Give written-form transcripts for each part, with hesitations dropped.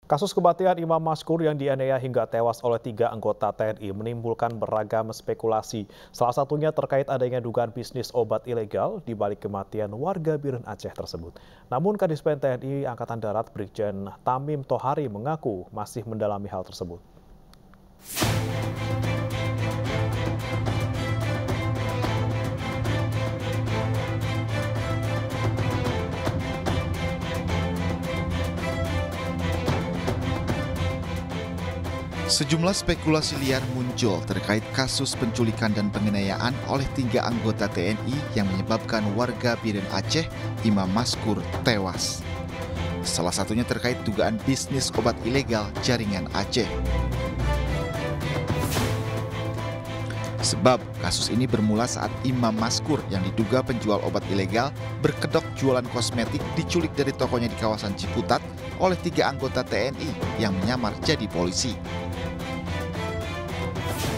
Kasus kematian Imam Maskur yang dianiaya hingga tewas oleh 3 anggota TNI menimbulkan beragam spekulasi. Salah satunya terkait adanya dugaan bisnis obat ilegal di balik kematian warga Biren Aceh tersebut. Namun Kadispen TNI Angkatan Darat Brigjen Tamim Tohari mengaku masih mendalami hal tersebut. Sejumlah spekulasi liar muncul terkait kasus penculikan dan penganiayaan oleh 3 anggota TNI yang menyebabkan warga Biren Aceh, Imam Maskur, tewas. Salah satunya terkait dugaan bisnis obat ilegal jaringan Aceh. Sebab kasus ini bermula saat Imam Maskur yang diduga penjual obat ilegal berkedok jualan kosmetik diculik dari tokonya di kawasan Ciputat oleh 3 anggota TNI yang menyamar jadi polisi.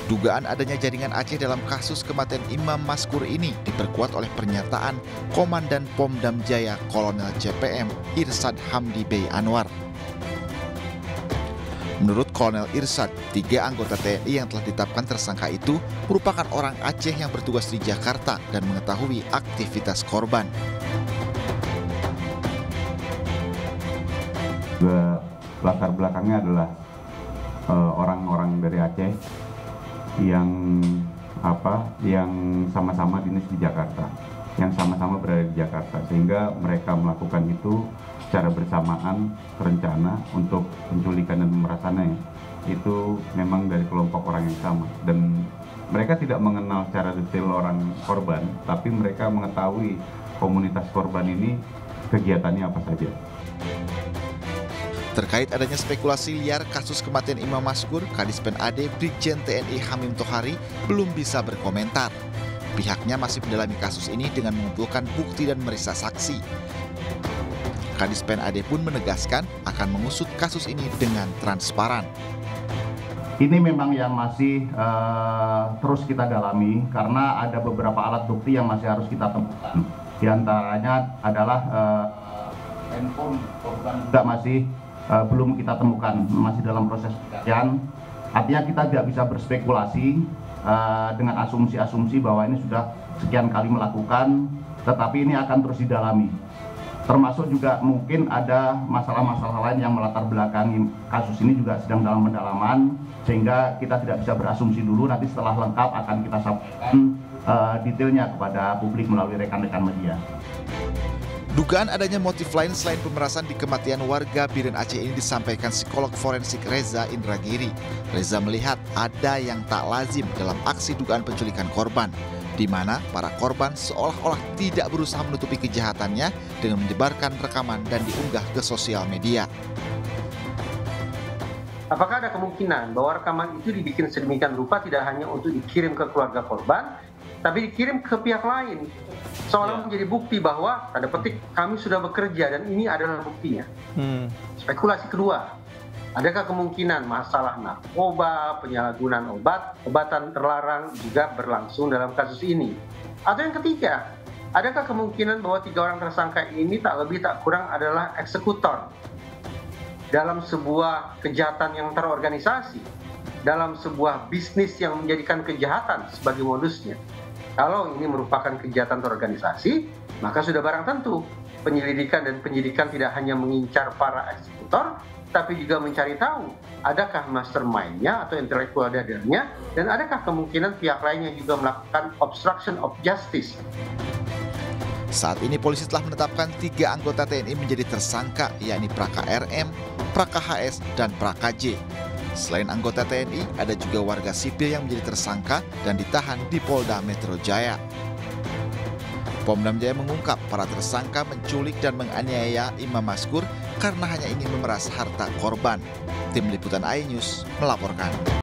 Dugaan adanya jaringan Aceh dalam kasus kematian Imam Maskur ini diperkuat oleh pernyataan Komandan Pomdam Jaya Kolonel CPM Irsad Hamdi Bey Anwar. Menurut Kolonel Irsad, 3 anggota TNI yang telah ditetapkan tersangka itu merupakan orang Aceh yang bertugas di Jakarta dan mengetahui aktivitas korban. Latar belakangnya adalah orang-orang dari Aceh yang sama-sama dinas di Jakarta, yang sama-sama berada di Jakarta, sehingga mereka melakukan itu secara bersamaan terencana untuk penculikan dan pemerasannya. Itu memang dari kelompok orang yang sama, dan mereka tidak mengenal secara detail orang korban, tapi mereka mengetahui komunitas korban ini kegiatannya apa saja. Terkait adanya spekulasi liar kasus kematian Imam Maskur, Kadispen AD Brigjen TNI Hamim Tohari belum bisa berkomentar. Pihaknya masih mendalami kasus ini dengan mengumpulkan bukti dan memeriksa saksi. Kadispen AD pun menegaskan akan mengusut kasus ini dengan transparan. Ini memang yang masih terus kita dalami karena ada beberapa alat bukti yang masih harus kita temukan. Di antaranya adalah handphone korban juga masih belum kita temukan, masih dalam proses pencarian. Artinya kita tidak bisa berspekulasi dengan asumsi-asumsi bahwa ini sudah sekian kali melakukan, tetapi ini akan terus didalami. Termasuk juga mungkin ada masalah-masalah lain yang melatar belakangi kasus ini juga sedang dalam pendalaman, sehingga kita tidak bisa berasumsi dulu, nanti setelah lengkap akan kita sampaikan detailnya kepada publik melalui rekan-rekan media. Dugaan adanya motif lain selain pemerasan di kematian warga Biren Aceh ini disampaikan psikolog forensik Reza Indragiri. Reza melihat ada yang tak lazim dalam aksi dugaan penculikan korban, di mana para korban seolah-olah tidak berusaha menutupi kejahatannya dengan menyebarkan rekaman dan diunggah ke sosial media. Apakah ada kemungkinan bahwa rekaman itu dibikin sedemikian rupa tidak hanya untuk dikirim ke keluarga korban, tapi dikirim ke pihak lain, seolah menjadi bukti bahwa tanda petik kami sudah bekerja dan ini adalah buktinya. Spekulasi kedua, adakah kemungkinan masalah narkoba, penyalahgunaan obatan terlarang juga berlangsung dalam kasus ini? Atau yang ketiga, adakah kemungkinan bahwa 3 orang tersangka ini tak lebih tak kurang adalah eksekutor dalam sebuah kejahatan yang terorganisasi, dalam sebuah bisnis yang menjadikan kejahatan sebagai modusnya? Kalau ini merupakan kejahatan terorganisasi, maka sudah barang tentu penyelidikan dan penyidikan tidak hanya mengincar para eksekutor, tapi juga mencari tahu adakah mastermind-nya atau intellectual dadernya, dan adakah kemungkinan pihak lainnya juga melakukan obstruction of justice. Saat ini polisi telah menetapkan 3 anggota TNI menjadi tersangka, yakni Praka RM, Praka HS, dan Praka J. Selain anggota TNI, ada juga warga sipil yang menjadi tersangka dan ditahan di Polda Metro Jaya. Pomdam Jaya mengungkap para tersangka menculik dan menganiaya Imam Maskur karena hanya ingin memeras harta korban. Tim Liputan iNews melaporkan.